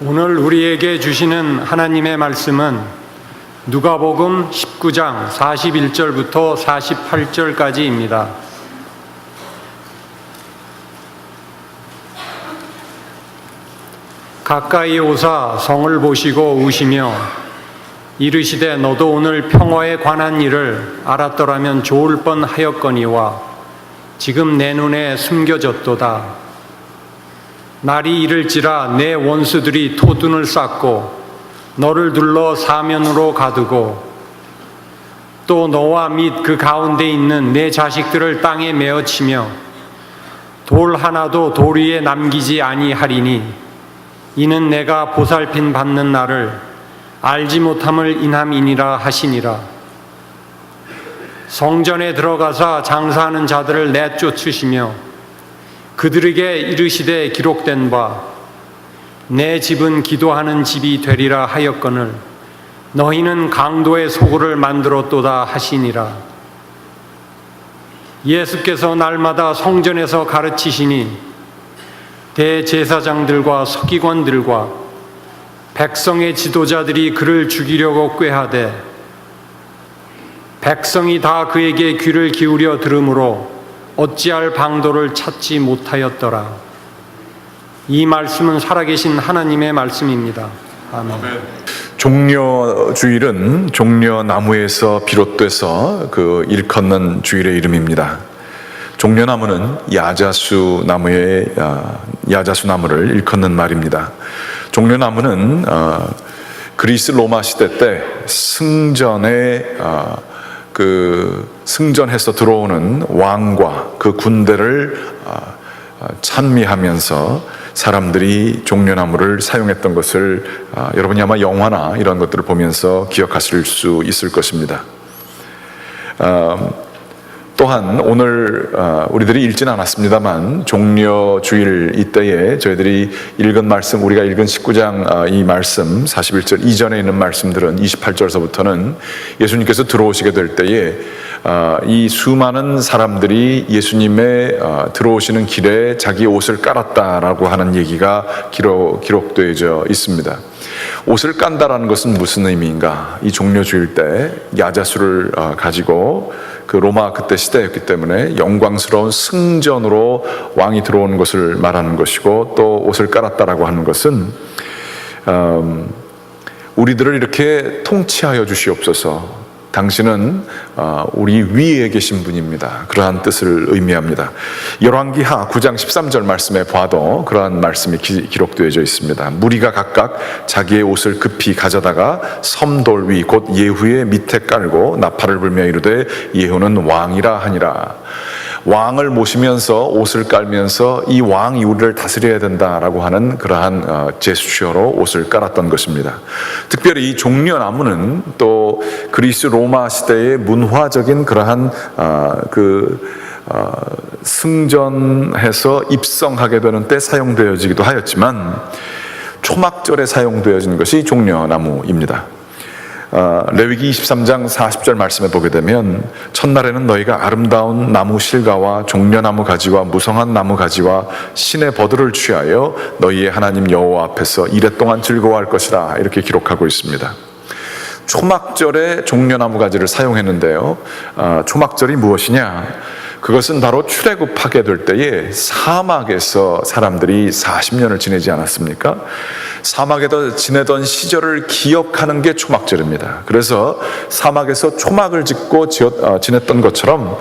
오늘 우리에게 주시는 하나님의 말씀은 누가복음 19장 41절부터 48절까지입니다. 가까이 오사 성을 보시고 우시며 이르시되 너도 오늘 평화에 관한 일을 알았더라면 좋을 뻔하였거니와 지금 내 눈에 숨겨졌도다. 날이 이를지라 내 원수들이 토둔을 쌓고 너를 둘러 사면으로 가두고 또 너와 및 그 가운데 있는 내 자식들을 땅에 메어치며 돌 하나도 돌 위에 남기지 아니하리니 이는 내가 보살핌 받는 날을 알지 못함을 인함이니라 하시니라. 성전에 들어가사 장사하는 자들을 내쫓으시며 그들에게 이르시되 기록된 바 내 집은 기도하는 집이 되리라 하였거늘 너희는 강도의 소굴을 만들었도다 하시니라. 예수께서 날마다 성전에서 가르치시니 대제사장들과 서기관들과 백성의 지도자들이 그를 죽이려고 꾀하되 백성이 다 그에게 귀를 기울여 들으므로 어찌할 방도를 찾지 못하였더라. 이 말씀은 살아계신 하나님의 말씀입니다. 아멘. 종려주일은 종려나무에서 비롯돼서 그 일컫는 주일의 이름입니다. 종려나무는 야자수 나무를 일컫는 말입니다. 종려나무는 그리스 로마 시대 때 승전해서 들어오는 왕과 그 군대를 찬미하면서 사람들이 종려나무를 사용했던 것을 여러분이 아마 영화나 이런 것들을 보면서 기억하실 수 있을 것입니다. 또한 오늘 우리들이 읽지는 않았습니다만 종려주일 이때에 저희들이 읽은 말씀, 우리가 읽은 19장 이 말씀 41절 이전에 있는 말씀들은 28절서부터는 예수님께서 들어오시게 될 때에 이 수많은 사람들이 예수님의 들어오시는 길에 자기 옷을 깔았다라고 하는 얘기가 기록되어져 있습니다. 옷을 깐다라는 것은 무슨 의미인가? 이 종려주일 때 야자수를 가지고 그 로마 그때 시대였기 때문에 영광스러운 승전으로 왕이 들어오는 것을 말하는 것이고, 또 옷을 깔았다라고 하는 것은 우리들을 이렇게 통치하여 주시옵소서, 당신은 우리 위에 계신 분입니다, 그러한 뜻을 의미합니다. 열왕기하 9장 13절 말씀에 봐도 그러한 말씀이 기록되어져 있습니다. 무리가 각각 자기의 옷을 급히 가져다가 섬돌 위 곧 예후의 밑에 깔고 나팔을 불며 이르되 예후는 왕이라 하니라. 왕을 모시면서 옷을 깔면서 이 왕이 우리를 다스려야 된다라고 하는 그러한 제스처로 옷을 깔았던 것입니다. 특별히 이 종려나무는 또 그리스 로마 시대의 문화적인 그러한 승전해서 입성하게 되는 때 사용되어지기도 하였지만 초막절에 사용되어진 것이 종려나무입니다. 레위기 23장 40절 말씀에 보게 되면 첫날에는 너희가 아름다운 나무 실과와 종려나무 가지와 무성한 나무 가지와 신의 버들을 취하여 너희의 하나님 여호와 앞에서 이레 동안 즐거워할 것이라, 이렇게 기록하고 있습니다. 초막절에 종려나무 가지를 사용했는데요, 초막절이 무엇이냐? 그것은 바로 출애굽하게 될 때에 사막에서 사람들이 40년을 지내지 않았습니까? 사막에서 지내던 시절을 기억하는 게 초막절입니다. 그래서 사막에서 초막을 짓고 지냈던 것처럼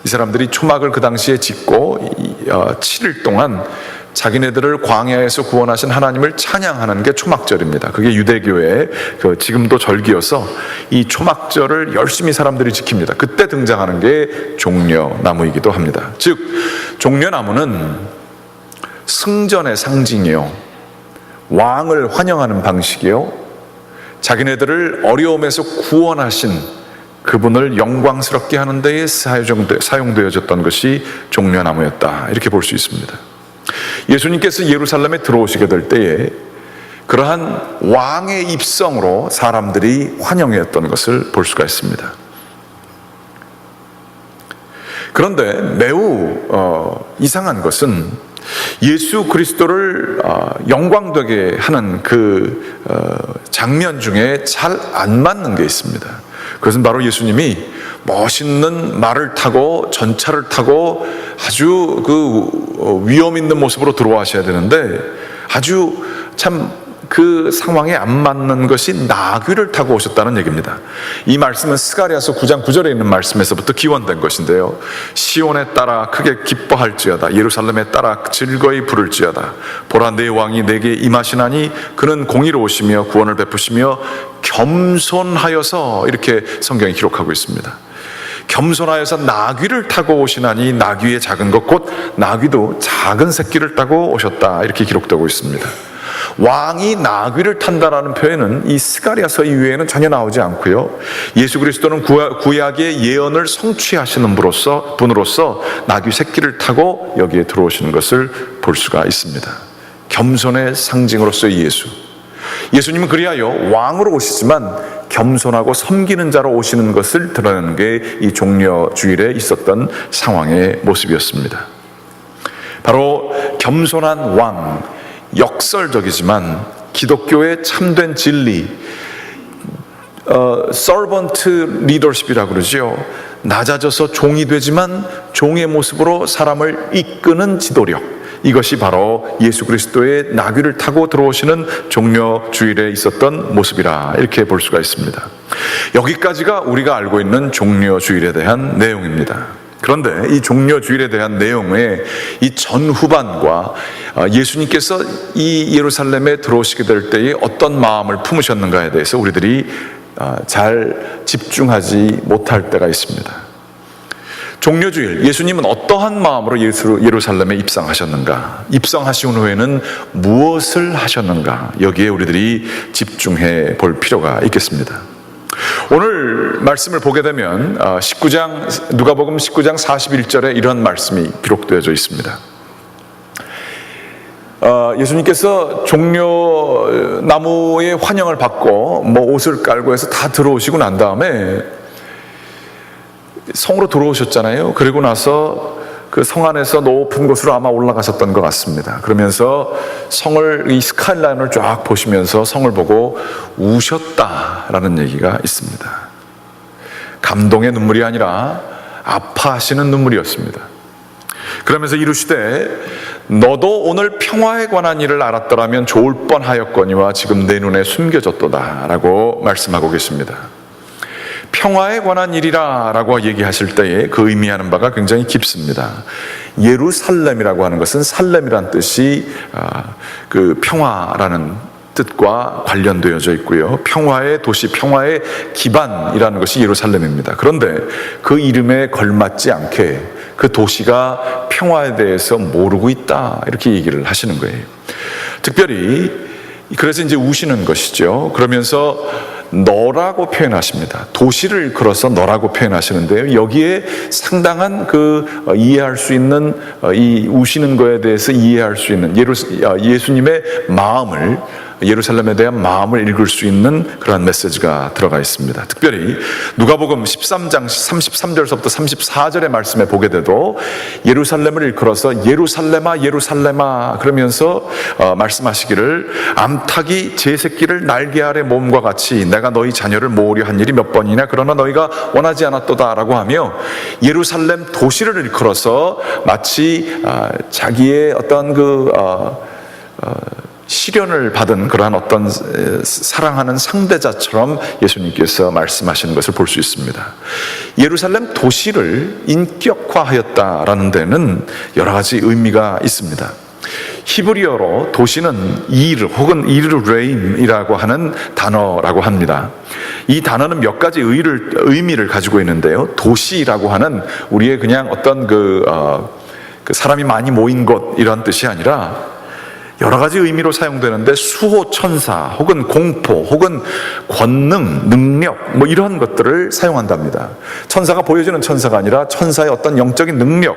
이 사람들이 초막을 그 당시에 짓고 7일 동안 자기네들을 광야에서 구원하신 하나님을 찬양하는 게 초막절입니다. 그게 유대교의 지금도 절기여서 이 초막절을 열심히 사람들이 지킵니다. 그때 등장하는 게 종려나무이기도 합니다. 즉 종려나무는 승전의 상징이요, 왕을 환영하는 방식이요, 자기네들을 어려움에서 구원하신 그분을 영광스럽게 하는 데에 사용되어졌던 것이 종려나무였다, 이렇게 볼 수 있습니다. 예수님께서 예루살렘에 들어오시게 될 때에 그러한 왕의 입성으로 사람들이 환영했던 것을 볼 수가 있습니다. 그런데 매우 이상한 것은 예수 그리스도를 영광되게 하는 그 장면 중에 잘 안 맞는 게 있습니다. 그것은 바로 예수님이 멋있는 말을 타고 전차를 타고 아주 그 위험 있는 모습으로 들어와셔야 되는데 아주 참 그 상황에 안 맞는 것이 나귀를 타고 오셨다는 얘기입니다. 이 말씀은 스가랴서 9장 9절에 있는 말씀에서부터 기원된 것인데요. 시온에 따라 크게 기뻐할지어다, 예루살렘에 따라 즐거이 부를지어다. 보라, 내 왕이 내게 임하시나니 그는 공의로우시며 구원을 베푸시며 겸손하여서, 이렇게 성경이 기록하고 있습니다. 겸손하여서 나귀를 타고 오시나니, 나귀의 작은 것 곧 나귀도 작은 새끼를 타고 오셨다, 이렇게 기록되고 있습니다. 왕이 나귀를 탄다라는 표현은 이 스가랴서 이외에는 전혀 나오지 않고요, 예수 그리스도는 구약의 예언을 성취하시는 분으로서 나귀 새끼를 타고 여기에 들어오시는 것을 볼 수가 있습니다. 겸손의 상징으로서의 예수님은 그리하여 왕으로 오시지만 겸손하고 섬기는 자로 오시는 것을 드러내는 게 이 종려주일에 있었던 상황의 모습이었습니다. 바로 겸손한 왕, 역설적이지만 기독교의 참된 진리, servant leadership이라고 그러죠. 낮아져서 종이 되지만 종의 모습으로 사람을 이끄는 지도력, 이것이 바로 예수 그리스도의 나귀를 타고 들어오시는 종려주일에 있었던 모습이라, 이렇게 볼 수가 있습니다. 여기까지가 우리가 알고 있는 종려주일에 대한 내용입니다. 그런데 이 종려주일에 대한 내용의 이 전후반과 예수님께서 이 예루살렘에 들어오시게 될 때에 어떤 마음을 품으셨는가에 대해서 우리들이 잘 집중하지 못할 때가 있습니다. 종려주일, 예수님은 어떠한 마음으로 예루살렘에 입성하셨는가, 입성하신 후에는 무엇을 하셨는가, 여기에 우리들이 집중해 볼 필요가 있겠습니다. 오늘 말씀을 보게 되면 누가복음 19장 41절에 이런 말씀이 기록되어져 있습니다. 예수님께서 종려나무의 환영을 받고 옷을 깔고 해서 다 들어오시고 난 다음에 성으로 들어오셨잖아요. 그리고 나서 그 성 안에서 높은 곳으로 아마 올라가셨던 것 같습니다. 그러면서 이 스카이라인을 쫙 보시면서 성을 보고 우셨다라는 얘기가 있습니다. 감동의 눈물이 아니라 아파하시는 눈물이었습니다. 그러면서 이르시되 너도 오늘 평화에 관한 일을 알았더라면 좋을 뻔하였거니와 지금 내 눈에 숨겨졌도다 라고 말씀하고 계십니다. 평화에 관한 일이라 라고 얘기하실 때에 그 의미하는 바가 굉장히 깊습니다. 예루살렘이라고 하는 것은 살렘이란 뜻이 그 평화라는 뜻과 관련되어져 있고요, 평화의 도시, 평화의 기반이라는 것이 예루살렘입니다. 그런데 그 이름에 걸맞지 않게 그 도시가 평화에 대해서 모르고 있다, 이렇게 얘기를 하시는 거예요. 특별히 그래서 이제 우시는 것이죠. 그러면서 너라고 표현하십니다. 도시를 일컬어서 너라고 표현하시는데요, 여기에 상당한 이해할 수 있는, 이 우시는 거에 대해서 이해할 수 있는 예수님의 마음을, 예루살렘에 대한 마음을 읽을 수 있는 그러한 메시지가 들어가 있습니다. 특별히 누가복음 13장 33절서부터 34절의 말씀에 보게 돼도 예루살렘을 일컬어서 예루살렘아 예루살렘아 그러면서 말씀하시기를 암탉이 제 새끼를 날개 아래 몸과 같이 내가 너희 자녀를 모으려 한 일이 몇 번이냐 그러나 너희가 원하지 않았도다 라고 하며, 예루살렘 도시를 일컬어서 마치 자기의 어떤 시련을 받은 그러한 어떤 사랑하는 상대자처럼 예수님께서 말씀하시는 것을 볼 수 있습니다. 예루살렘 도시를 인격화하였다라는 데는 여러 가지 의미가 있습니다. 히브리어로 도시는 이르 혹은 이르레임이라고 하는 단어라고 합니다. 이 단어는 몇 가지 의미를 가지고 있는데요, 도시라고 하는 우리의 그냥 어떤 그 사람이 많이 모인 곳 이런 뜻이 아니라 여러 가지 의미로 사용되는데, 수호 천사 혹은 공포 혹은 권능, 능력 이런 것들을 사용한답니다. 천사가 보여주는 천사가 아니라 천사의 어떤 영적인 능력,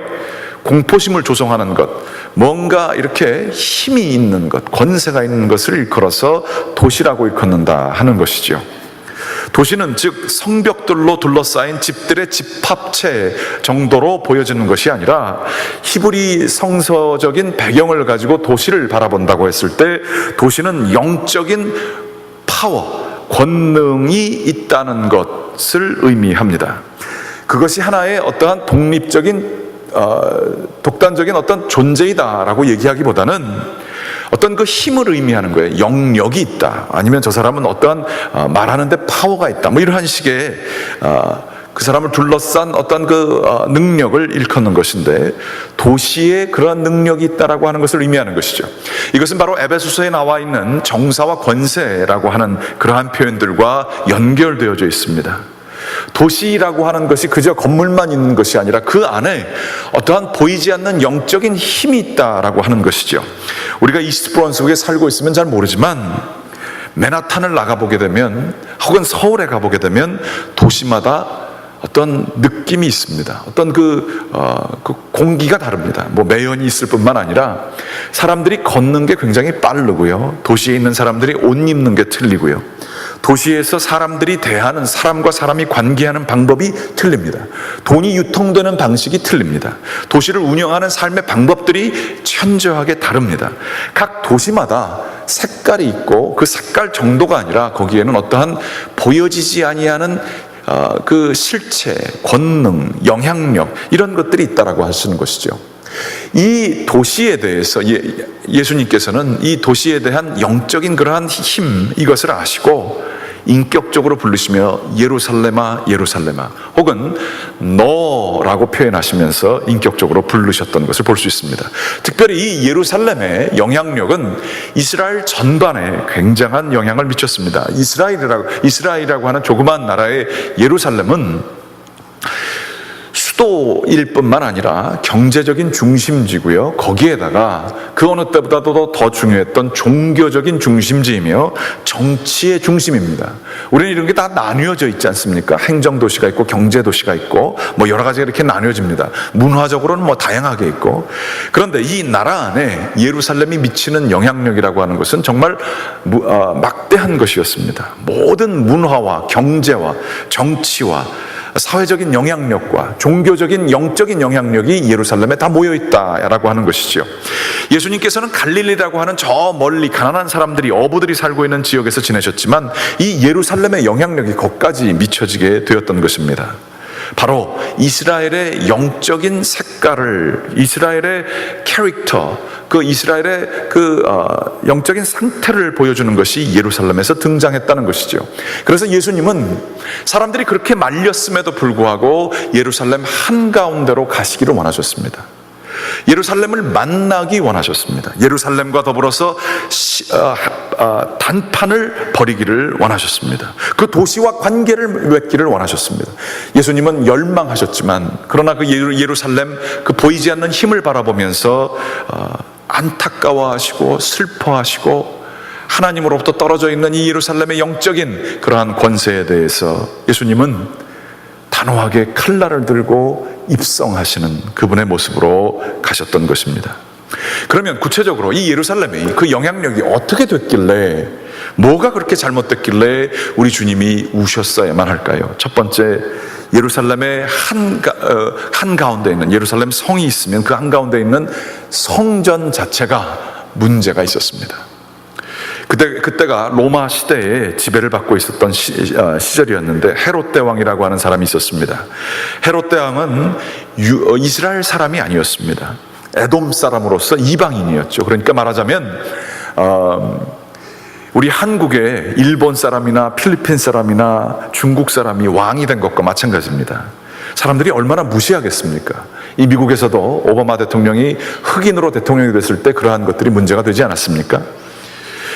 공포심을 조성하는 것, 뭔가 이렇게 힘이 있는 것, 권세가 있는 것을 일컬어서 도시라고 일컫는다 하는 것이죠. 도시는 즉 성벽들로 둘러싸인 집들의 집합체 정도로 보여지는 것이 아니라 히브리 성서적인 배경을 가지고 도시를 바라본다고 했을 때 도시는 영적인 파워, 권능이 있다는 것을 의미합니다. 그것이 하나의 어떠한 독단적인 어떤 존재이다라고 얘기하기보다는 어떤 그 힘을 의미하는 거예요. 영역이 있다. 아니면 저 사람은 어떠한 말하는데 파워가 있다. 뭐 이러한 식의 그 사람을 둘러싼 어떤 그 능력을 일컫는 것인데, 도시에 그러한 능력이 있다라고 하는 것을 의미하는 것이죠. 이것은 바로 에베소서에 나와 있는 정사와 권세라고 하는 그러한 표현들과 연결되어져 있습니다. 도시라고 하는 것이 그저 건물만 있는 것이 아니라 그 안에 어떠한 보이지 않는 영적인 힘이 있다라고 하는 것이죠. 우리가 이스트 브론스북에 살고 있으면 잘 모르지만 맨하탄을 나가보게 되면, 혹은 서울에 가보게 되면 도시마다 어떤 느낌이 있습니다. 어떤 그 공기가 다릅니다. 뭐 매연이 있을 뿐만 아니라 사람들이 걷는 게 굉장히 빠르고요. 도시에 있는 사람들이 옷 입는 게 틀리고요. 도시에서 사람들이 대하는, 사람과 사람이 관계하는 방법이 틀립니다. 돈이 유통되는 방식이 틀립니다. 도시를 운영하는 삶의 방법들이 천저하게 다릅니다. 각 도시마다 색깔이 있고, 그 색깔 정도가 아니라 거기에는 어떠한 보여지지 아니하는 그 실체, 권능, 영향력, 이런 것들이 있다라고 하시는 것이죠. 이 도시에 대해서 예수님께서는 이 도시에 대한 영적인 그러한 힘, 이것을 아시고 인격적으로 부르시며 예루살렘아 예루살렘아, 혹은 너라고 표현하시면서 인격적으로 부르셨던 것을 볼 수 있습니다. 특별히 이 예루살렘의 영향력은 이스라엘 전반에 굉장한 영향을 미쳤습니다. 이스라엘이라고 하는 조그만 나라의 예루살렘은 수도일 뿐만 아니라 경제적인 중심지고요. 거기에다가 그 어느 때보다도 더 중요했던 종교적인 중심지이며 정치의 중심입니다. 우리는 이런 게 다 나뉘어져 있지 않습니까? 행정도시가 있고 경제도시가 있고 뭐 여러 가지가 이렇게 나뉘어집니다. 문화적으로는 뭐 다양하게 있고. 그런데 이 나라 안에 예루살렘이 미치는 영향력이라고 하는 것은 정말 막대한 것이었습니다. 모든 문화와 경제와 정치와 사회적인 영향력과 종교적인 영적인 영향력이 예루살렘에 다 모여있다라고 하는 것이죠. 예수님께서는 갈릴리라고 하는 저 멀리 가난한 사람들이, 어부들이 살고 있는 지역에서 지내셨지만 이 예루살렘의 영향력이 거기까지 미쳐지게 되었던 것입니다. 바로 이스라엘의 영적인 색깔을, 이스라엘의 캐릭터, 그 이스라엘의 영적인 상태를 보여주는 것이 예루살렘에서 등장했다는 것이죠. 그래서 예수님은 사람들이 그렇게 말렸음에도 불구하고 예루살렘 한가운데로 가시기를 원하셨습니다. 예루살렘을 만나기 원하셨습니다. 예루살렘과 더불어서 단판을 벌이기를 원하셨습니다. 그 도시와 관계를 맺기를 원하셨습니다. 예수님은 열망하셨지만, 그러나 그 예루살렘, 그 보이지 않는 힘을 바라보면서 안타까워하시고 슬퍼하시고 하나님으로부터 떨어져 있는 이 예루살렘의 영적인 그러한 권세에 대해서 예수님은 단호하게 칼날을 들고 입성하시는 그분의 모습으로 가셨던 것입니다. 그러면 구체적으로 이 예루살렘의 그 영향력이 어떻게 됐길래, 뭐가 그렇게 잘못됐길래 우리 주님이 우셨어야만 할까요? 첫 번째, 예루살렘의 한가운데 있는, 예루살렘 성이 있으면 그 한가운데 있는 성전 자체가 문제가 있었습니다. 그때가 로마 시대에 지배를 받고 있었던 시절이었는데, 헤롯 대왕이라고 하는 사람이 있었습니다. 헤롯 대왕은 이스라엘 사람이 아니었습니다. 에돔 사람으로서 이방인이었죠. 그러니까 말하자면 우리 한국에 일본 사람이나 필리핀 사람이나 중국 사람이 왕이 된 것과 마찬가지입니다. 사람들이 얼마나 무시하겠습니까? 이 미국에서도 오바마 대통령이 흑인으로 대통령이 됐을 때 그러한 것들이 문제가 되지 않았습니까?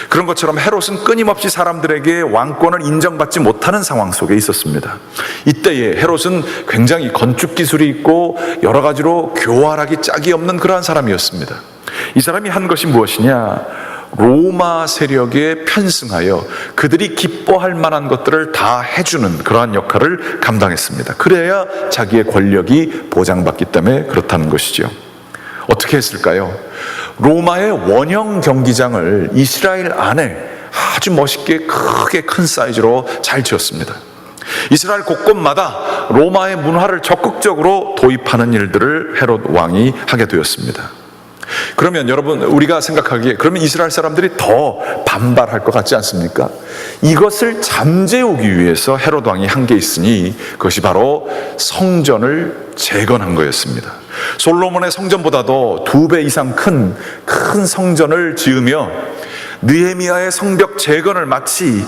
그런 것처럼 헤롯은 끊임없이 사람들에게 왕권을 인정받지 못하는 상황 속에 있었습니다. 이때에 헤롯은 굉장히 건축 기술이 있고 여러 가지로 교활하기 짝이 없는 그러한 사람이었습니다. 이 사람이 한 것이 무엇이냐? 로마 세력에 편승하여 그들이 기뻐할 만한 것들을 다 해주는 그러한 역할을 감당했습니다. 그래야 자기의 권력이 보장받기 때문에 그렇다는 것이죠. 어떻게 했을까요? 로마의 원형 경기장을 이스라엘 안에 아주 멋있게 크게 큰 사이즈로 잘 지었습니다. 이스라엘 곳곳마다 로마의 문화를 적극적으로 도입하는 일들을 헤롯 왕이 하게 되었습니다. 그러면 여러분, 우리가 생각하기에 그러면 이스라엘 사람들이 더 반발할 것 같지 않습니까? 이것을 잠재우기 위해서 헤롯 왕이 한 게 있으니 그것이 바로 성전을 재건한 거였습니다. 솔로몬의 성전보다도 2배 이상 큰 성전을 지으며 느헤미야의 성벽 재건을 마치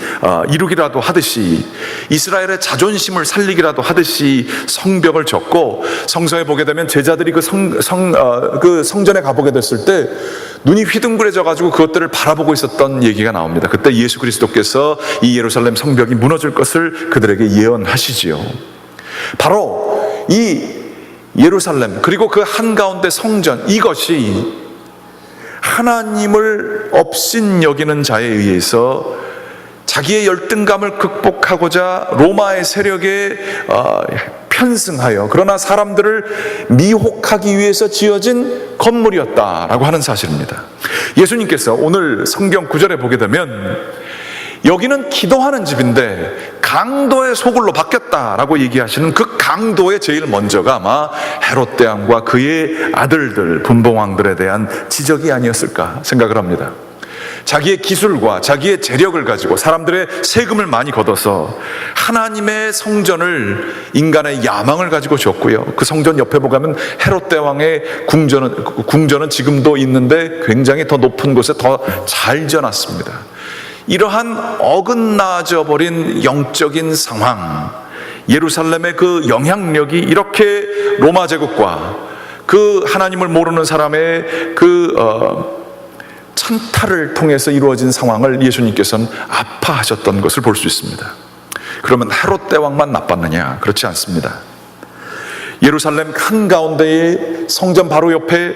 이루기라도 하듯이, 이스라엘의 자존심을 살리기라도 하듯이 성벽을 졌고, 성서에 보게 되면 제자들이 그 성전에 가보게 됐을 때 눈이 휘둥그레져 가지고 그것들을 바라보고 있었던 얘기가 나옵니다. 그때 예수 그리스도께서 이 예루살렘 성벽이 무너질 것을 그들에게 예언하시지요. 바로 이 예루살렘, 그리고 그 한가운데 성전, 이것이 하나님을 업신여기는 자에 의해서 자기의 열등감을 극복하고자 로마의 세력에 편승하여, 그러나 사람들을 미혹하기 위해서 지어진 건물이었다라고 하는 사실입니다. 예수님께서 오늘 성경 9절에 보게 되면 여기는 기도하는 집인데 강도의 소굴로 바뀌었다라고 얘기하시는 그 강도의 제일 먼저가 아마 헤롯 대왕과 그의 아들들, 분봉왕들에 대한 지적이 아니었을까 생각을 합니다. 자기의 기술과 자기의 재력을 가지고 사람들의 세금을 많이 걷어서 하나님의 성전을, 인간의 야망을 가지고 줬고요. 그 성전 옆에 보면 헤롯 대왕의 궁전은 지금도 있는데 굉장히 더 높은 곳에 더 잘 지어놨습니다. 이러한 어긋나져 버린 영적인 상황, 예루살렘의 그 영향력이 이렇게 로마 제국과 그 하나님을 모르는 사람의 그 찬탈을 통해서 이루어진 상황을 예수님께서는 아파하셨던 것을 볼 수 있습니다. 그러면 헤롯 대왕만 나빴느냐? 그렇지 않습니다. 예루살렘 한가운데에 성전 바로 옆에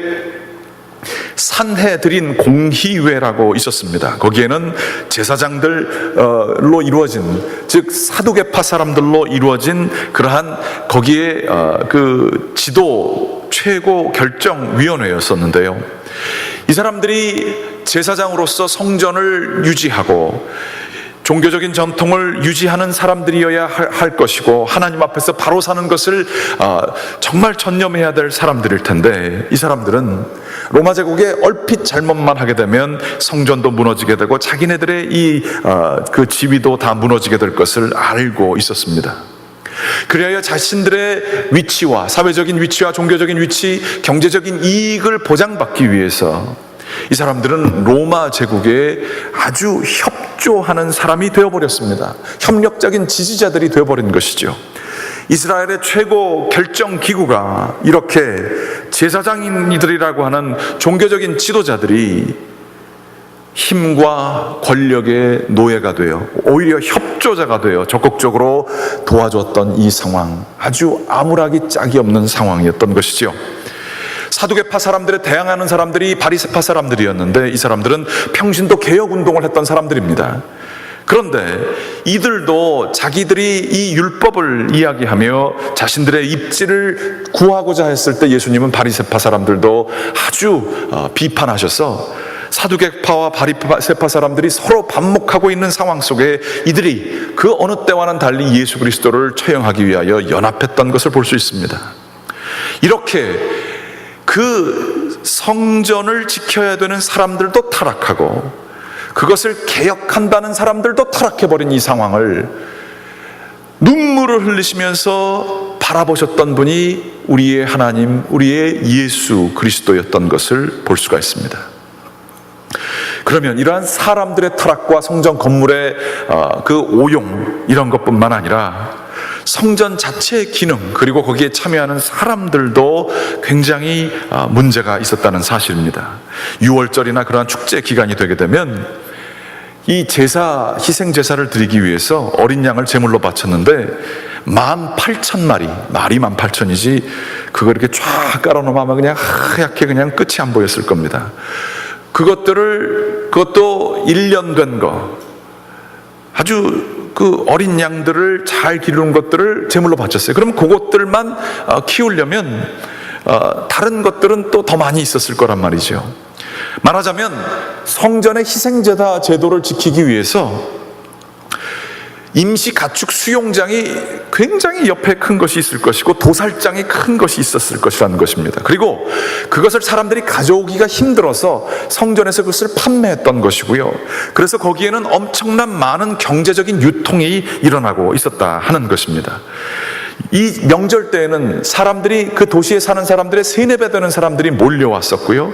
산헤드린 공의회라고 있었습니다. 거기에는 제사장들로 이루어진, 즉 사두개파 사람들로 이루어진 그러한 거기에 그 지도 최고 결정위원회였었는데요. 이 사람들이 제사장으로서 성전을 유지하고 종교적인 전통을 유지하는 사람들이어야 할 것이고, 하나님 앞에서 바로 사는 것을 정말 전념해야 될 사람들일 텐데, 이 사람들은 로마 제국에 얼핏 잘못만 하게 되면 성전도 무너지게 되고 자기네들의 그 지위도 다 무너지게 될 것을 알고 있었습니다. 그래야 자신들의 위치와 사회적인 위치와 종교적인 위치, 경제적인 이익을 보장받기 위해서 이 사람들은 로마 제국에 아주 협조하는 사람이 되어버렸습니다. 협력적인 지지자들이 되어버린 것이죠. 이스라엘의 최고 결정 기구가 이렇게 제사장인이들이라고 하는 종교적인 지도자들이 힘과 권력의 노예가 되어 오히려 협조자가 되어 적극적으로 도와줬던 이 상황, 아주 암울하기 짝이 없는 상황이었던 것이죠. 사두개파 사람들에 대항하는 사람들이 바리새파 사람들이었는데, 이 사람들은 평신도 개혁운동을 했던 사람들입니다. 그런데 이들도 자기들이 이 율법을 이야기하며 자신들의 입지를 구하고자 했을 때 예수님은 바리새파 사람들도 아주 비판하셔서 사두개파와 바리새파 사람들이 서로 반목하고 있는 상황 속에 이들이 그 어느 때와는 달리 예수 그리스도를 처형하기 위하여 연합했던 것을 볼 수 있습니다. 이렇게 그 성전을 지켜야 되는 사람들도 타락하고 그것을 개혁한다는 사람들도 타락해버린 이 상황을 눈물을 흘리시면서 바라보셨던 분이 우리의 하나님, 우리의 예수 그리스도였던 것을 볼 수가 있습니다. 그러면 이러한 사람들의 타락과 성전 건물의 그 오용, 이런 것뿐만 아니라 성전 자체의 기능, 그리고 거기에 참여하는 사람들도 굉장히 문제가 있었다는 사실입니다. 6월절이나 그러한 축제 기간이 되게 되면 이 제사, 희생 제사를 드리기 위해서 어린 양을 제물로 바쳤는데 18,000마리, 말이 18,000이지 그걸 이렇게 쫙 깔아놓으면 그냥 하얗게 그냥 끝이 안 보였을 겁니다. 그것도 1년 된 거, 아주 그 어린 양들을 잘 기르는 것들을 제물로 바쳤어요. 그러면 그것들만 키우려면 다른 것들은 또 더 많이 있었을 거란 말이죠. 말하자면 성전의 희생제사 제도를 지키기 위해서 임시 가축 수용장이 굉장히 옆에 큰 것이 있을 것이고 도살장이 큰 것이 있었을 것이라는 것입니다. 그리고 그것을 사람들이 가져오기가 힘들어서 성전에서 그것을 판매했던 것이고요. 그래서 거기에는 엄청난 많은 경제적인 유통이 일어나고 있었다 하는 것입니다. 이 명절 때에는 사람들이, 그 도시에 사는 사람들의 3-4배 되는 사람들이 몰려왔었고요.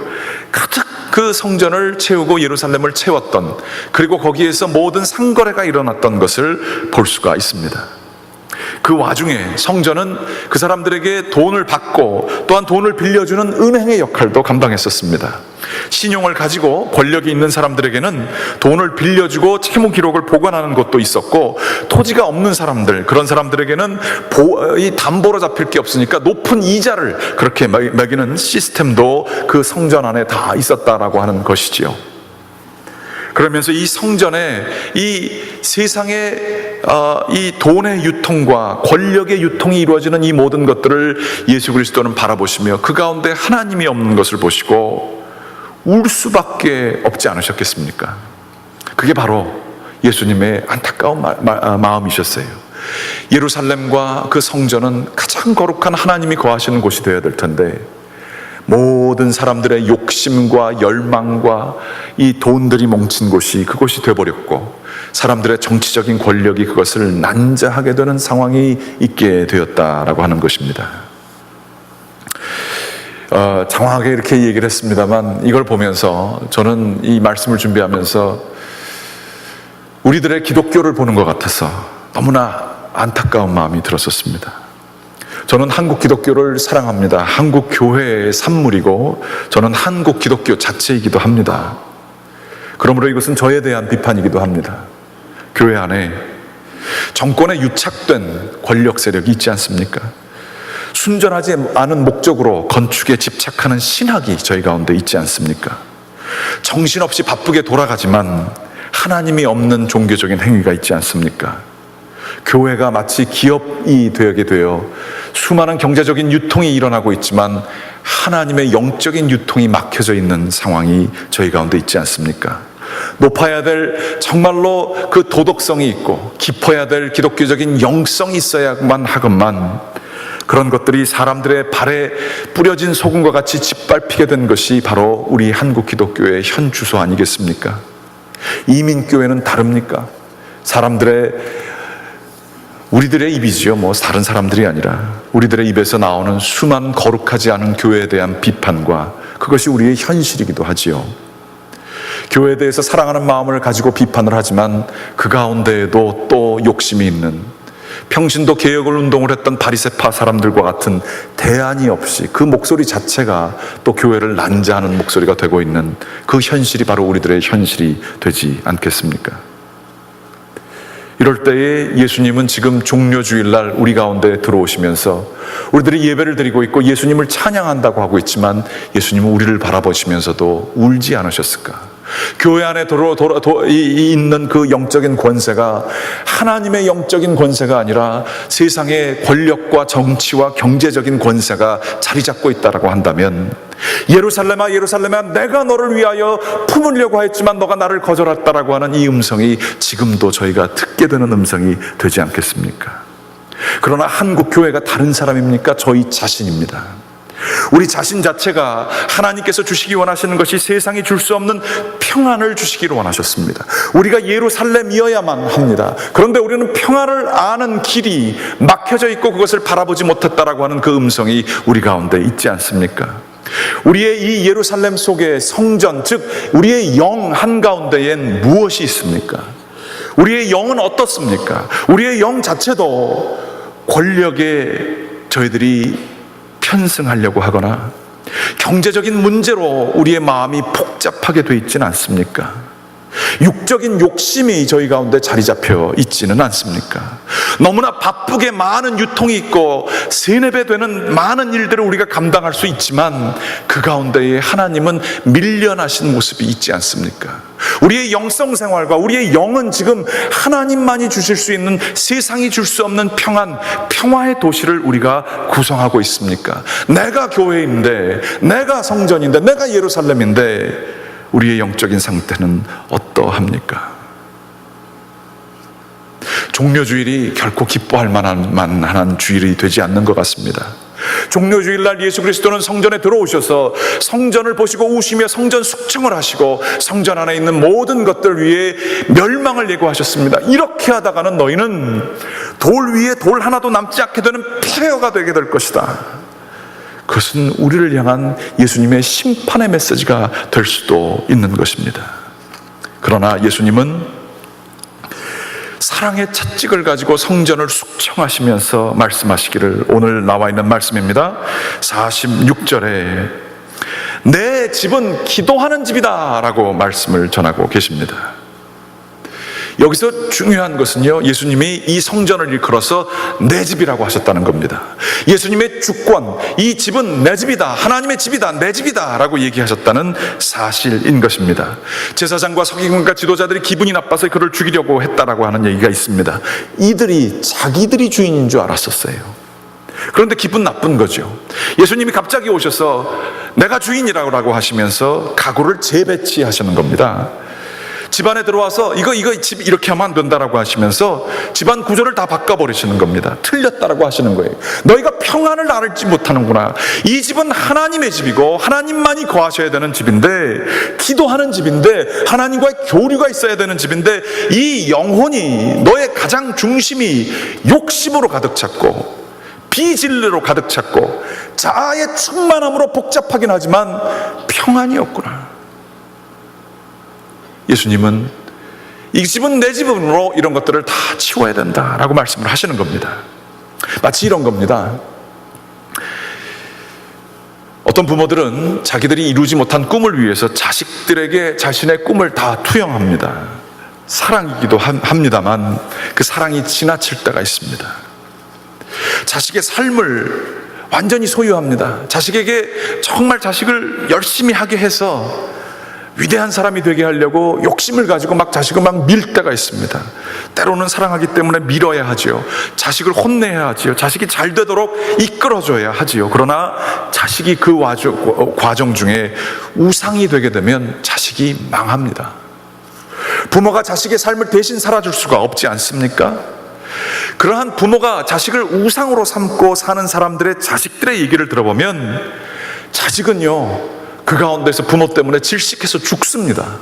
가득 그 성전을 채우고 예루살렘을 채웠던, 그리고 거기에서 모든 상거래가 일어났던 것을 볼 수가 있습니다. 그 와중에 성전은 그 사람들에게 돈을 받고 또한 돈을 빌려주는 은행의 역할도 감당했었습니다. 신용을 가지고 권력이 있는 사람들에게는 돈을 빌려주고 채무 기록을 보관하는 것도 있었고, 토지가 없는 사람들, 그런 사람들에게는 이 담보로 잡힐 게 없으니까 높은 이자를 그렇게 매기는 시스템도 그 성전 안에 다 있었다라고 하는 것이지요. 그러면서 이 성전에 이 세상의 이 돈의 유통과 권력의 유통이 이루어지는 이 모든 것들을 예수 그리스도는 바라보시며 그 가운데 하나님이 없는 것을 보시고 울 수밖에 없지 않으셨겠습니까? 그게 바로 예수님의 안타까운 마음이셨어요. 예루살렘과 그 성전은 가장 거룩한 하나님이 거하시는 곳이 되어야 될 텐데, 모든 사람들의 욕심과 열망과 이 돈들이 뭉친 곳이 그곳이 되어버렸고, 사람들의 정치적인 권력이 그것을 난자하게 되는 상황이 있게 되었다라고 하는 것입니다. 장황하게 이렇게 얘기를 했습니다만, 이걸 보면서 저는 이 말씀을 준비하면서 우리들의 기독교를 보는 것 같아서 너무나 안타까운 마음이 들었었습니다. 저는 한국 기독교를 사랑합니다. 한국 교회의 산물이고 저는 한국 기독교 자체이기도 합니다. 그러므로 이것은 저에 대한 비판이기도 합니다. 교회 안에 정권에 유착된 권력 세력이 있지 않습니까? 순전하지 않은 목적으로 건축에 집착하는 신학이 저희 가운데 있지 않습니까? 정신없이 바쁘게 돌아가지만 하나님이 없는 종교적인 행위가 있지 않습니까? 교회가 마치 기업이 되게 되어 수많은 경제적인 유통이 일어나고 있지만 하나님의 영적인 유통이 막혀져 있는 상황이 저희 가운데 있지 않습니까? 높아야 될 정말로 그 도덕성이 있고 깊어야 될 기독교적인 영성이 있어야만 하건만, 그런 것들이 사람들의 발에 뿌려진 소금과 같이 짓밟히게 된 것이 바로 우리 한국 기독교의 현 주소 아니겠습니까? 이민교회는 다릅니까? 우리들의 입이지요. 다른 사람들이 아니라 우리들의 입에서 나오는 수많은 거룩하지 않은 교회에 대한 비판과 그것이 우리의 현실이기도 하지요. 교회에 대해서 사랑하는 마음을 가지고 비판을 하지만 그 가운데에도 또 욕심이 있는, 평신도 개혁을 운동을 했던 바리새파 사람들과 같은 대안이 없이 그 목소리 자체가 또 교회를 난자하는 목소리가 되고 있는 그 현실이 바로 우리들의 현실이 되지 않겠습니까? 이럴 때에 예수님은 지금 종료주일날 우리 가운데 들어오시면서 우리들이 예배를 드리고 있고 예수님을 찬양한다고 하고 있지만 예수님은 우리를 바라보시면서도 울지 않으셨을까? 교회 안에 있는 그 영적인 권세가 하나님의 영적인 권세가 아니라 세상의 권력과 정치와 경제적인 권세가 자리 잡고 있다라고 한다면, 예루살렘아 예루살렘아 내가 너를 위하여 품으려고 했지만 너가 나를 거절했다라고 하는 이 음성이 지금도 저희가 듣게 되는 음성이 되지 않겠습니까? 그러나 한국 교회가 다른 사람입니까? 저희 자신입니다. 우리 자신 자체가 하나님께서 주시기 원하시는 것이 세상이 줄 수 없는 평안을 주시기를 원하셨습니다. 우리가 예루살렘이어야만 합니다. 그런데 우리는 평안을 아는 길이 막혀져 있고 그것을 바라보지 못했다라고 하는 그 음성이 우리 가운데 있지 않습니까? 우리의 이 예루살렘 속의 성전, 즉 우리의 영 한가운데엔 무엇이 있습니까? 우리의 영은 어떻습니까? 우리의 영 자체도 권력에 저희들이 편승하려고 하거나 경제적인 문제로 우리의 마음이 복잡하게 돼 있지는 않습니까? 육적인 욕심이 저희 가운데 자리 잡혀 있지는 않습니까? 너무나 바쁘게 많은 유통이 있고 3-4배 되는 많은 일들을 우리가 감당할 수 있지만 그 가운데에 하나님은 밀려나신 모습이 있지 않습니까? 우리의 영성 생활과 우리의 영은 지금 하나님만이 주실 수 있는, 세상이 줄 수 없는 평화의 도시를 우리가 구성하고 있습니까? 내가 교회인데, 내가 성전인데, 내가 예루살렘인데 우리의 영적인 상태는 어떠합니까? 종료주일이 결코 기뻐할 만한 주일이 되지 않는 것 같습니다. 종료주일날 예수 그리스도는 성전에 들어오셔서 성전을 보시고 우시며 성전 숙청을 하시고 성전 안에 있는 모든 것들 위에 멸망을 예고하셨습니다. 이렇게 하다가는 너희는 돌 위에 돌 하나도 남지 않게 되는 폐허가 되게 될 것이다. 그것은 우리를 향한 예수님의 심판의 메시지가 될 수도 있는 것입니다. 그러나 예수님은 사랑의 채찍을 가지고 성전을 숙청하시면서 말씀하시기를, 오늘 나와 있는 말씀입니다. 46절에 내 집은 기도하는 집이다 라고 말씀을 전하고 계십니다. 여기서 중요한 것은요, 예수님이 이 성전을 일컬어서 내 집이라고 하셨다는 겁니다. 예수님의 주권, 이 집은 내 집이다, 하나님의 집이다, 내 집이다 라고 얘기하셨다는 사실인 것입니다. 제사장과 서기관과 지도자들이 기분이 나빠서 그를 죽이려고 했다라고 하는 얘기가 있습니다. 이들이 자기들이 주인인 줄 알았었어요. 그런데 기분 나쁜 거죠. 예수님이 갑자기 오셔서 내가 주인이라고 하시면서 가구를 재배치하시는 겁니다. 집안에 들어와서 이거 집 이렇게 하면 안 된다라고 하시면서 집안 구조를 다 바꿔버리시는 겁니다. 틀렸다라고 하시는 거예요. 너희가 평안을 알지 못하는구나. 이 집은 하나님의 집이고 하나님만이 거하셔야 되는 집인데, 기도하는 집인데, 하나님과의 교류가 있어야 되는 집인데, 이 영혼이, 너의 가장 중심이 욕심으로 가득 찼고 비진리로 가득 찼고 자아의 충만함으로 복잡하긴 하지만 평안이 없구나. 예수님은 이 집은 내 집으로 이런 것들을 다 치워야 된다라고 말씀을 하시는 겁니다. 마치 이런 겁니다. 어떤 부모들은 자기들이 이루지 못한 꿈을 위해서 자식들에게 자신의 꿈을 다 투영합니다. 사랑이기도 합니다만 그 사랑이 지나칠 때가 있습니다. 자식의 삶을 완전히 소유합니다. 자식에게 정말 자식을 열심히 하게 해서 위대한 사람이 되게 하려고 욕심을 가지고 막 자식을 막 밀 때가 있습니다. 때로는 사랑하기 때문에 밀어야 하지요. 자식을 혼내야 하지요. 자식이 잘 되도록 이끌어줘야 하지요. 그러나 자식이 그 과정 중에 우상이 되게 되면 자식이 망합니다. 부모가 자식의 삶을 대신 살아줄 수가 없지 않습니까? 그러한 부모가 자식을 우상으로 삼고 사는 사람들의 자식들의 얘기를 들어보면 자식은요, 그 가운데서 부모 때문에 질식해서 죽습니다.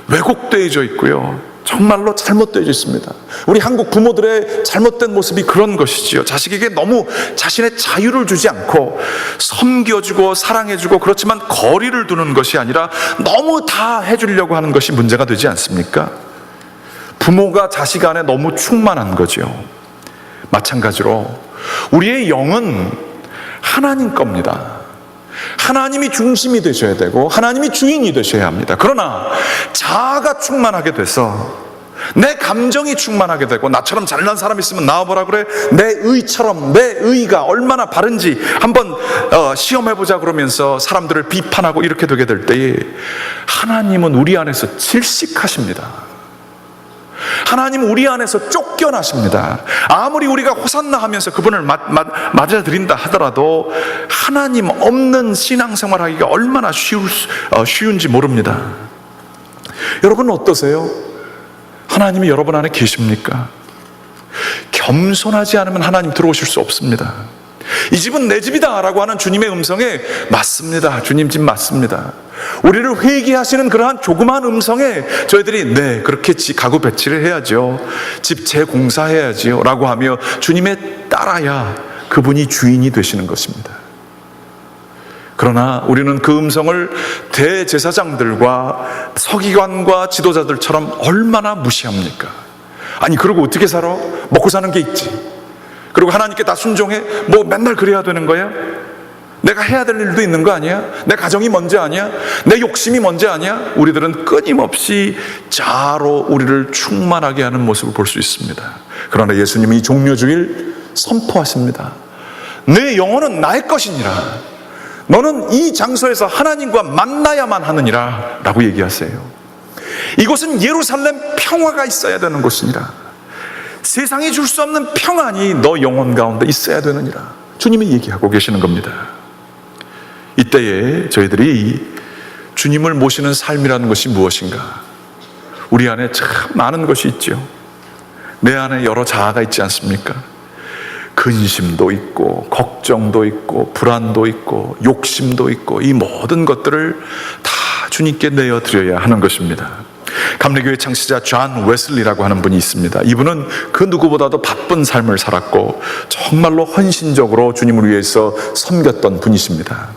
왜곡되어져 있고요, 정말로 잘못되어져 있습니다. 우리 한국 부모들의 잘못된 모습이 그런 것이지요. 자식에게 너무 자신의 자유를 주지 않고 섬겨주고 사랑해주고, 그렇지만 거리를 두는 것이 아니라 너무 다 해주려고 하는 것이 문제가 되지 않습니까? 부모가 자식 안에 너무 충만한 거죠. 마찬가지로 우리의 영은 하나님 겁니다. 하나님이 중심이 되셔야 되고 하나님이 주인이 되셔야 합니다. 그러나 자아가 충만하게 돼서 내 감정이 충만하게 되고, 나처럼 잘난 사람 있으면 나와보라 그래, 내 의처럼 내 의가 얼마나 바른지 한번 시험해보자 그러면서 사람들을 비판하고 이렇게 되게 될 때에 하나님은 우리 안에서 질식하십니다. 하나님은 우리 안에서 쫓겨나십니다. 아무리 우리가 호산나 하면서 그분을 맞아들인다 하더라도 하나님 없는 신앙생활 하기가 얼마나 쉬운지 모릅니다. 여러분은 어떠세요? 하나님이 여러분 안에 계십니까? 겸손하지 않으면 하나님 들어오실 수 없습니다. 이 집은 내 집이다 라고 하는 주님의 음성에 맞습니다. 주님 집 맞습니다. 우리를 회개하시는 그러한 조그마한 음성에 저희들이 네, 그렇게 가구 배치를 해야죠, 집 재공사해야지요 라고 하며 주님에 따라야 그분이 주인이 되시는 것입니다. 그러나 우리는 그 음성을 대제사장들과 서기관과 지도자들처럼 얼마나 무시합니까? 아니, 그러고 어떻게 살아? 먹고 사는 게 있지. 그리고 하나님께 다 순종해? 뭐 맨날 그래야 되는 거야? 내가 해야 될 일도 있는 거 아니야? 내 가정이 먼저 아니야? 내 욕심이 먼저 아니야? 우리들은 끊임없이 자아로 우리를 충만하게 하는 모습을 볼 수 있습니다. 그러나 예수님이 이 종료주일 선포하십니다. 내 영혼은 나의 것이니라. 너는 이 장소에서 하나님과 만나야만 하느니라 라고 얘기하세요. 이곳은 예루살렘 평화가 있어야 되는 곳이니라. 세상이 줄 수 없는 평안이 너 영혼 가운데 있어야 되느니라. 주님이 얘기하고 계시는 겁니다. 이때에 저희들이 주님을 모시는 삶이라는 것이 무엇인가? 우리 안에 참 많은 것이 있죠. 내 안에 여러 자아가 있지 않습니까? 근심도 있고 걱정도 있고 불안도 있고 욕심도 있고, 이 모든 것들을 다 주님께 내어드려야 하는 것입니다. 감리교회 창시자 존 웨슬리라고 하는 분이 있습니다. 이분은 그 누구보다도 바쁜 삶을 살았고 정말로 헌신적으로 주님을 위해서 섬겼던 분이십니다.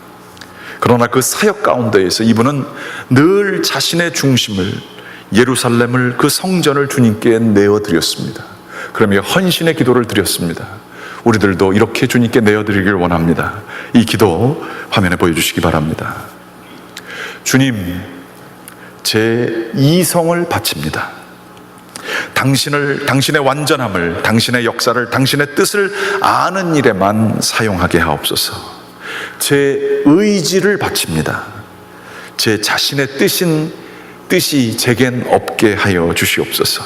그러나 그 사역 가운데에서 이분은 늘 자신의 중심을, 예루살렘을, 그 성전을 주님께 내어드렸습니다. 그러며 헌신의 기도를 드렸습니다. 우리들도 이렇게 주님께 내어드리길 원합니다. 이 기도 화면에 보여주시기 바랍니다. 주님, 제 이성을 바칩니다. 당신의 완전함을, 당신의 역사를, 당신의 뜻을 아는 일에만 사용하게 하옵소서. 제 의지를 바칩니다. 제 자신의 뜻이 제겐 없게 하여 주시옵소서.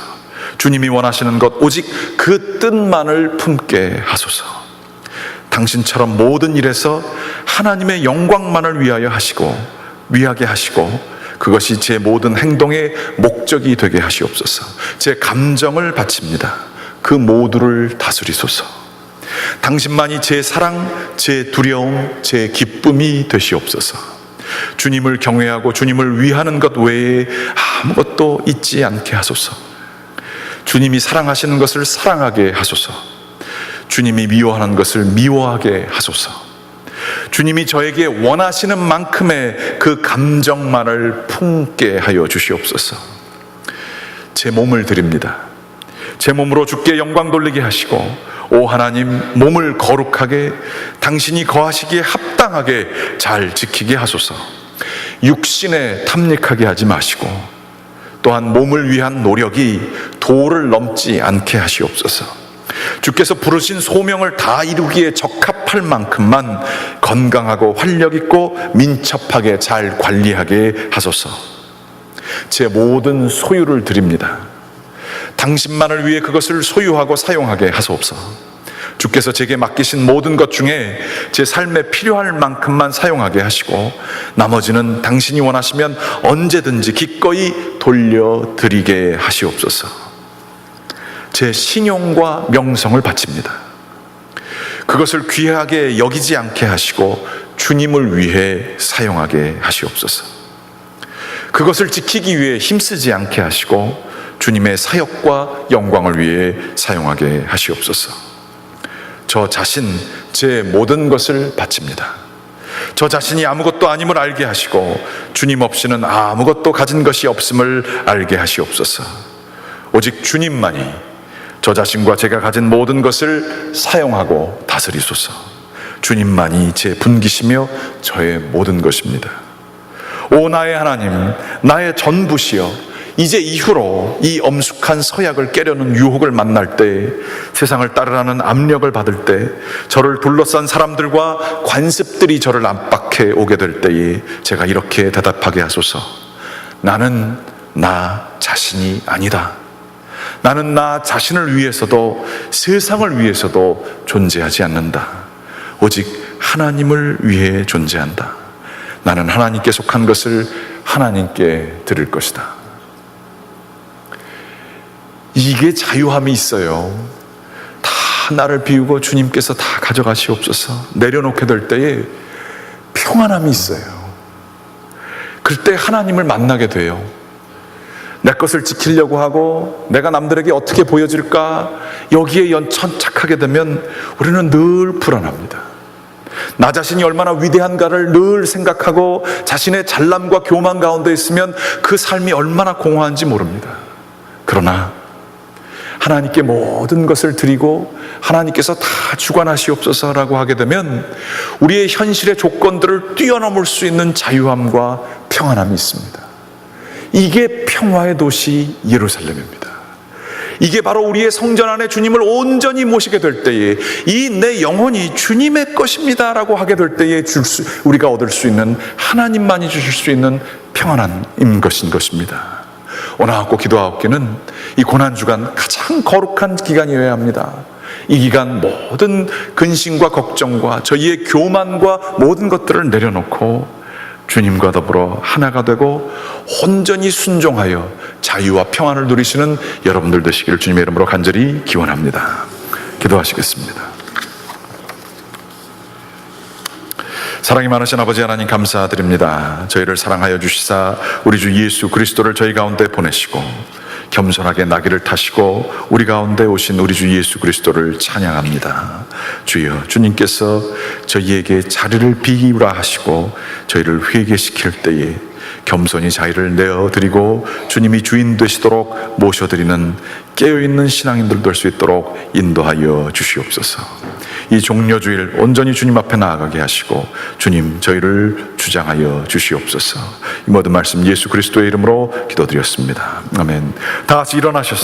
주님이 원하시는 것, 오직 그 뜻만을 품게 하소서. 당신처럼 모든 일에서 하나님의 영광만을 위하게 하시고 그것이 제 모든 행동의 목적이 되게 하시옵소서. 제 감정을 바칩니다. 그 모두를 다스리소서. 당신만이 제 사랑, 제 두려움, 제 기쁨이 되시옵소서. 주님을 경외하고 주님을 위하는 것 외에 아무것도 있지 않게 하소서. 주님이 사랑하시는 것을 사랑하게 하소서. 주님이 미워하는 것을 미워하게 하소서. 주님이 저에게 원하시는 만큼의 그 감정만을 품게 하여 주시옵소서. 제 몸을 드립니다. 제 몸으로 주께 영광 돌리게 하시고, 오 하나님, 몸을 거룩하게, 당신이 거하시기에 합당하게 잘 지키게 하소서. 육신에 탐닉하게 하지 마시고, 또한 몸을 위한 노력이 도를 넘지 않게 하시옵소서. 주께서 부르신 소명을 다 이루기에 적합할 만큼만 건강하고 활력 있고 민첩하게 잘 관리하게 하소서. 제 모든 소유를 드립니다. 당신만을 위해 그것을 소유하고 사용하게 하소서. 주께서 제게 맡기신 모든 것 중에 제 삶에 필요할 만큼만 사용하게 하시고, 나머지는 당신이 원하시면 언제든지 기꺼이 돌려드리게 하시옵소서. 제 신용과 명성을 바칩니다. 그것을 귀하게 여기지 않게 하시고 주님을 위해 사용하게 하시옵소서. 그것을 지키기 위해 힘쓰지 않게 하시고 주님의 사역과 영광을 위해 사용하게 하시옵소서. 저 자신, 제 모든 것을 바칩니다. 저 자신이 아무것도 아님을 알게 하시고 주님 없이는 아무것도 가진 것이 없음을 알게 하시옵소서. 오직 주님만이 저 자신과 제가 가진 모든 것을 사용하고 다스리소서. 주님만이 제 분기시며 저의 모든 것입니다. 오 나의 하나님, 나의 전부시여, 이제 이후로 이 엄숙한 서약을 깨려는 유혹을 만날 때, 세상을 따르라는 압력을 받을 때, 저를 둘러싼 사람들과 관습들이 저를 압박해 오게 될 때에 제가 이렇게 대답하게 하소서. 나는 나 자신이 아니다. 나는 나 자신을 위해서도 세상을 위해서도 존재하지 않는다. 오직 하나님을 위해 존재한다. 나는 하나님께 속한 것을 하나님께 드릴 것이다. 이게 자유함이 있어요. 다 나를 비우고 주님께서 다 가져가시옵소서. 내려놓게 될 때에 평안함이 있어요. 그때 하나님을 만나게 돼요. 내 것을 지키려고 하고 내가 남들에게 어떻게 보여질까, 여기에 연천착하게 되면 우리는 늘 불안합니다. 나 자신이 얼마나 위대한가를 늘 생각하고 자신의 잘남과 교만 가운데 있으면 그 삶이 얼마나 공허한지 모릅니다. 그러나 하나님께 모든 것을 드리고 하나님께서 다 주관하시옵소서라고 하게 되면 우리의 현실의 조건들을 뛰어넘을 수 있는 자유함과 평안함이 있습니다. 이게 평화의 도시 예루살렘입니다. 이게 바로 우리의 성전 안에 주님을 온전히 모시게 될 때에 이 내 영혼이 주님의 것입니다 라고 하게 될 때에 우리가 얻을 수 있는, 하나님만이 주실 수 있는 평안함인 것입니다. 오나하고 기도하옵기는 이 고난주간 가장 거룩한 기간이어야 합니다. 이 기간 모든 근심과 걱정과 저희의 교만과 모든 것들을 내려놓고 주님과 더불어 하나가 되고 온전히 순종하여 자유와 평안을 누리시는 여러분들 되시기를 주님의 이름으로 간절히 기원합니다. 기도하시겠습니다. 사랑이 많으신 아버지 하나님 감사드립니다. 저희를 사랑하여 주시사 우리 주 예수 그리스도를 저희 가운데 보내시고 겸손하게 나귀를 타시고 우리 가운데 오신 우리 주 예수 그리스도를 찬양합니다. 주여, 주님께서 저희에게 자리를 비우라 하시고 저희를 회개시킬 때에 겸손히 자리를 내어드리고 주님이 주인 되시도록 모셔드리는 깨어있는 신앙인들 될 수 있도록 인도하여 주시옵소서. 이 종려주일 온전히 주님 앞에 나아가게 하시고 주님 저희를 주장하여 주시옵소서. 이 모든 말씀 예수 그리스도의 이름으로 기도드렸습니다. 아멘. 다 같이 일어나셔서